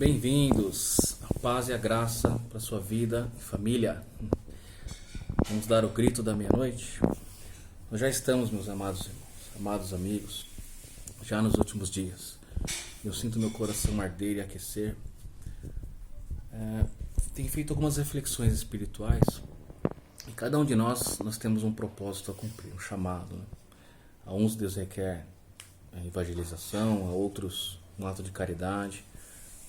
Bem-vindos, a paz e a graça para sua vida e família. Vamos dar o grito da meia-noite. Nós já estamos, meus amados irmãos, amados amigos, já nos últimos dias. Eu sinto meu coração arder e aquecer. Tenho feito algumas reflexões espirituais e cada um de nós temos um propósito a cumprir, um chamado, né? A uns Deus requer a evangelização, a outros um ato de caridade,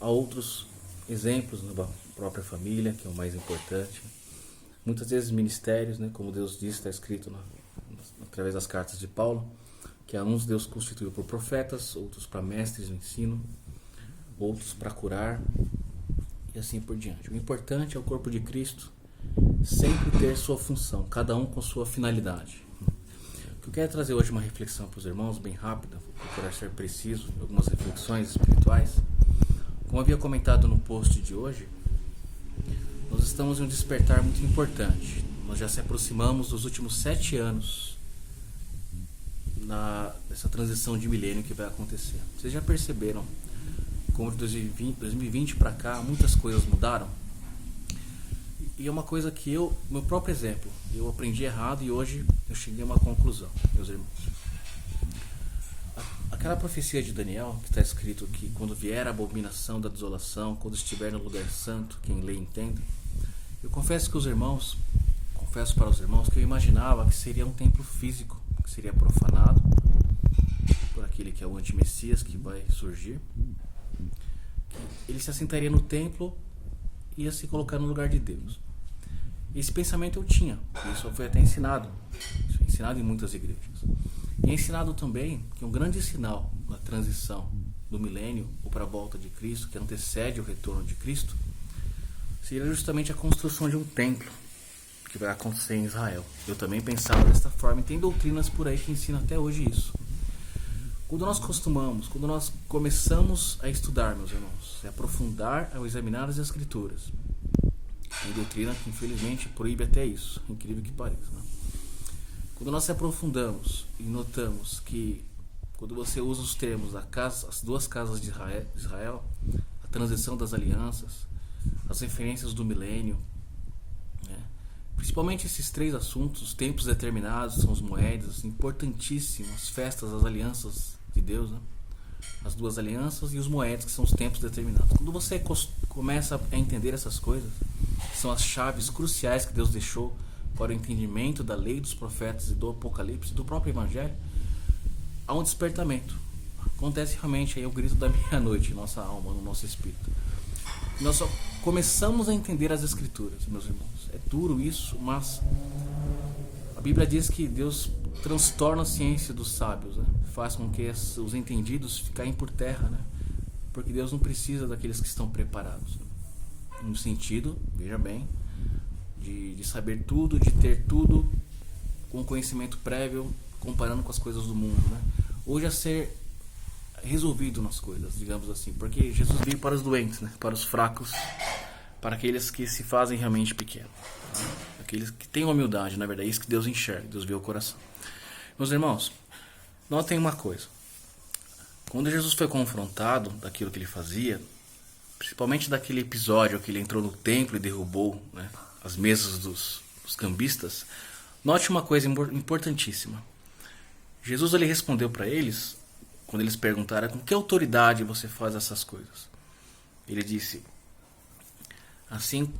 a outros exemplos na própria família, que é o mais importante. Muitas vezes ministérios, né, como Deus diz, está escrito através das cartas de Paulo, que a uns Deus constituiu por profetas, outros para mestres do ensino, outros para curar e assim por diante. O importante é o corpo de Cristo sempre ter sua função, cada um com sua finalidade. Eu quero trazer hoje uma reflexão para os irmãos, bem rápida, vou procurar ser preciso em algumas reflexões espirituais. Como havia comentado no post de hoje, nós estamos em um despertar muito importante. Nós já se aproximamos dos últimos 7 anos dessa transição de milênio que vai acontecer. Vocês já perceberam como de 2020 para cá muitas coisas mudaram? E é uma coisa que meu próprio exemplo, eu aprendi errado e hoje eu cheguei a uma conclusão, meus irmãos. Aquela profecia de Daniel, que está escrito que quando vier a abominação da desolação, quando estiver no lugar santo, quem lê entende. Eu confesso para os irmãos que eu imaginava que seria um templo físico, que seria profanado por aquele que é o anti-messias que vai surgir. Ele se assentaria no templo e ia se colocar no lugar de Deus. Esse pensamento eu tinha, isso foi até ensinado. Isso é ensinado em muitas igrejas. E é ensinado também que um grande sinal da transição do milênio ou para a volta de Cristo, que antecede o retorno de Cristo, seria justamente a construção de um templo que vai acontecer em Israel. Eu também pensava desta forma e tem doutrinas por aí que ensinam até hoje isso. Quando nós começamos a estudar, meus irmãos, a aprofundar, ao examinar as Escrituras, tem doutrina que infelizmente proíbe até isso, incrível que pareça, né? Quando nós se aprofundamos e notamos que quando você usa os termos as duas casas de Israel, a transição das alianças, as referências do milênio, né? Principalmente esses 3 assuntos, os tempos determinados, são os moedas, importantíssimos, as festas, as alianças de Deus, né? As 2 alianças e os moedas, que são os tempos determinados. Quando você começa a entender essas coisas, são as chaves cruciais que Deus deixou para o entendimento da lei, dos profetas e do Apocalipse, do próprio Evangelho, há um despertamento. Acontece realmente aí o grito da meia-noite em nossa alma, no nosso espírito. Nós só começamos a entender as Escrituras, meus irmãos. É duro isso, mas a Bíblia diz que Deus transtorna a ciência dos sábios, né? Faz com que os entendidos caem por terra, né? Porque Deus não precisa daqueles que estão preparados. No sentido, veja bem, de saber tudo, de ter tudo com conhecimento prévio, comparando com as coisas do mundo, né? Hoje a ser resolvido nas coisas, digamos assim, porque Jesus veio para os doentes, né? Para os fracos, para aqueles que se fazem realmente pequenos, né? Aqueles que têm humildade, na verdade, é isso que Deus enxerga, Deus vê o coração. Meus irmãos, notem uma coisa, quando Jesus foi confrontado daquilo que ele fazia, principalmente daquele episódio que ele entrou no templo e derrubou, né, as mesas dos cambistas, note uma coisa importantíssima. Jesus ele respondeu para eles, quando eles perguntaram com que autoridade você faz essas coisas. Ele disse, assim,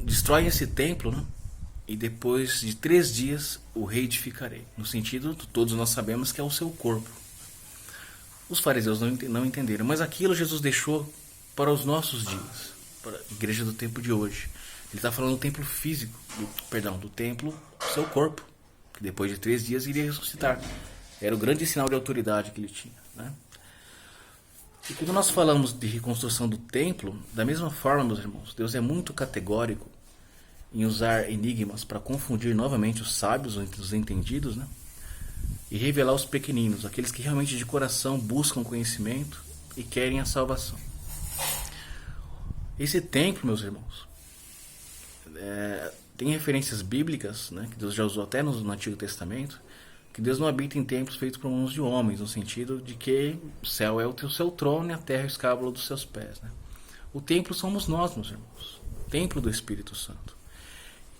destrói esse templo, né, e depois de 3 dias o reedificarei. No sentido, todos nós sabemos que é o seu corpo. Os fariseus não entenderam, mas aquilo Jesus deixou para os nossos dias, para a igreja do tempo de hoje. Ele está falando do templo físico, do templo do seu corpo, que depois de 3 dias iria ressuscitar. Era o grande sinal de autoridade que ele tinha, né? E quando nós falamos de reconstrução do templo, da mesma forma, meus irmãos, Deus é muito categórico em usar enigmas para confundir novamente os sábios, os entendidos, né? E revelar os pequeninos, aqueles que realmente de coração buscam conhecimento e querem a salvação. Esse templo, meus irmãos, tem referências bíblicas, né, que Deus já usou até no Antigo Testamento, que Deus não habita em templos feitos por mãos de homens, no sentido de que o céu é o seu trono e a terra é o escábulo dos seus pés, né? O templo somos nós, meus irmãos. O templo do Espírito Santo.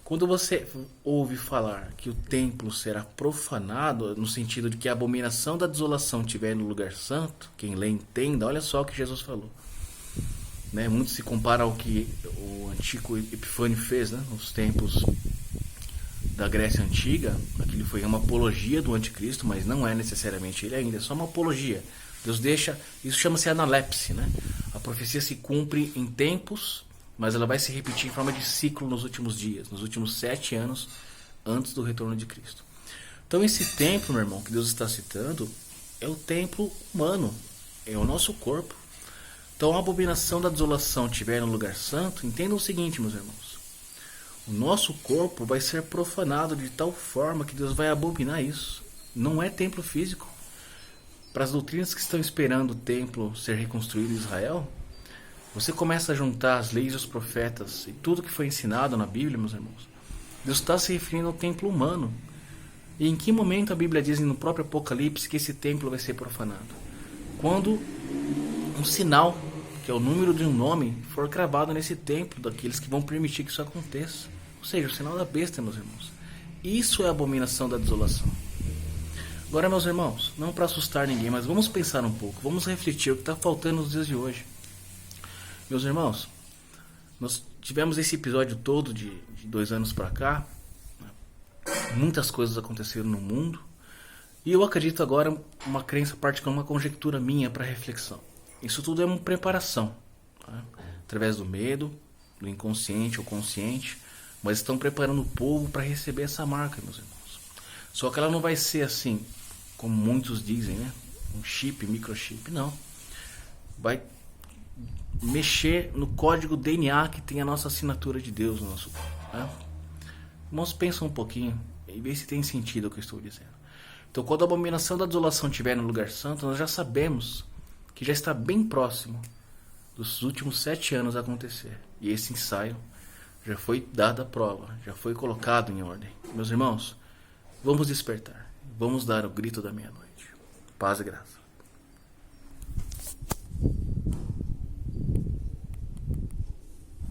Quando você ouve falar que o templo será profanado, no sentido de que a abominação da desolação estiver no lugar santo, quem lê entenda, olha só o que Jesus falou. Né? Muito se compara ao que o antigo Epifânio fez, né? Nos tempos da Grécia Antiga. Aquilo foi uma apologia do anticristo, mas não é necessariamente ele ainda, é só uma apologia. Deus deixa, isso chama-se analepse, né? A profecia se cumpre em tempos, mas ela vai se repetir em forma de ciclo nos últimos dias, nos últimos 7 anos antes do retorno de Cristo. Então esse templo, meu irmão, que Deus está citando, é o templo humano, é o nosso corpo. Então a abominação da desolação estiver no lugar santo, entendam o seguinte, meus irmãos. O nosso corpo vai ser profanado de tal forma que Deus vai abominar isso. Não é templo físico. Para as doutrinas que estão esperando o templo ser reconstruído em Israel, você começa a juntar as leis dos profetas e tudo que foi ensinado na Bíblia, meus irmãos. Deus está se referindo ao templo humano. E em que momento a Bíblia diz no próprio Apocalipse que esse templo vai ser profanado? Quando um sinal, que é o número de um nome, for cravado nesse templo daqueles que vão permitir que isso aconteça. Ou seja, o sinal da besta, meus irmãos. Isso é a abominação da desolação. Agora, meus irmãos, não para assustar ninguém, mas vamos pensar um pouco, vamos refletir o que está faltando nos dias de hoje. Meus irmãos, nós tivemos esse episódio todo de 2 anos para cá, muitas coisas aconteceram no mundo, e eu acredito agora uma crença particular, uma conjectura minha para reflexão. Isso tudo é uma preparação, tá? Através do medo, do inconsciente ou consciente, mas estão preparando o povo para receber essa marca, meus irmãos. Só que ela não vai ser assim, como muitos dizem, né? Um chip, microchip, não. Vai mexer no código DNA que tem a nossa assinatura de Deus no nosso corpo, né? Irmãos, pensam um pouquinho e vê se tem sentido o que eu estou dizendo. Então, quando a abominação da desolação estiver no lugar santo, nós já sabemos que já está bem próximo dos últimos 7 anos a acontecer. E esse ensaio já foi dada a prova, já foi colocado em ordem. Meus irmãos, vamos despertar, vamos dar o grito da meia-noite. Paz e graça.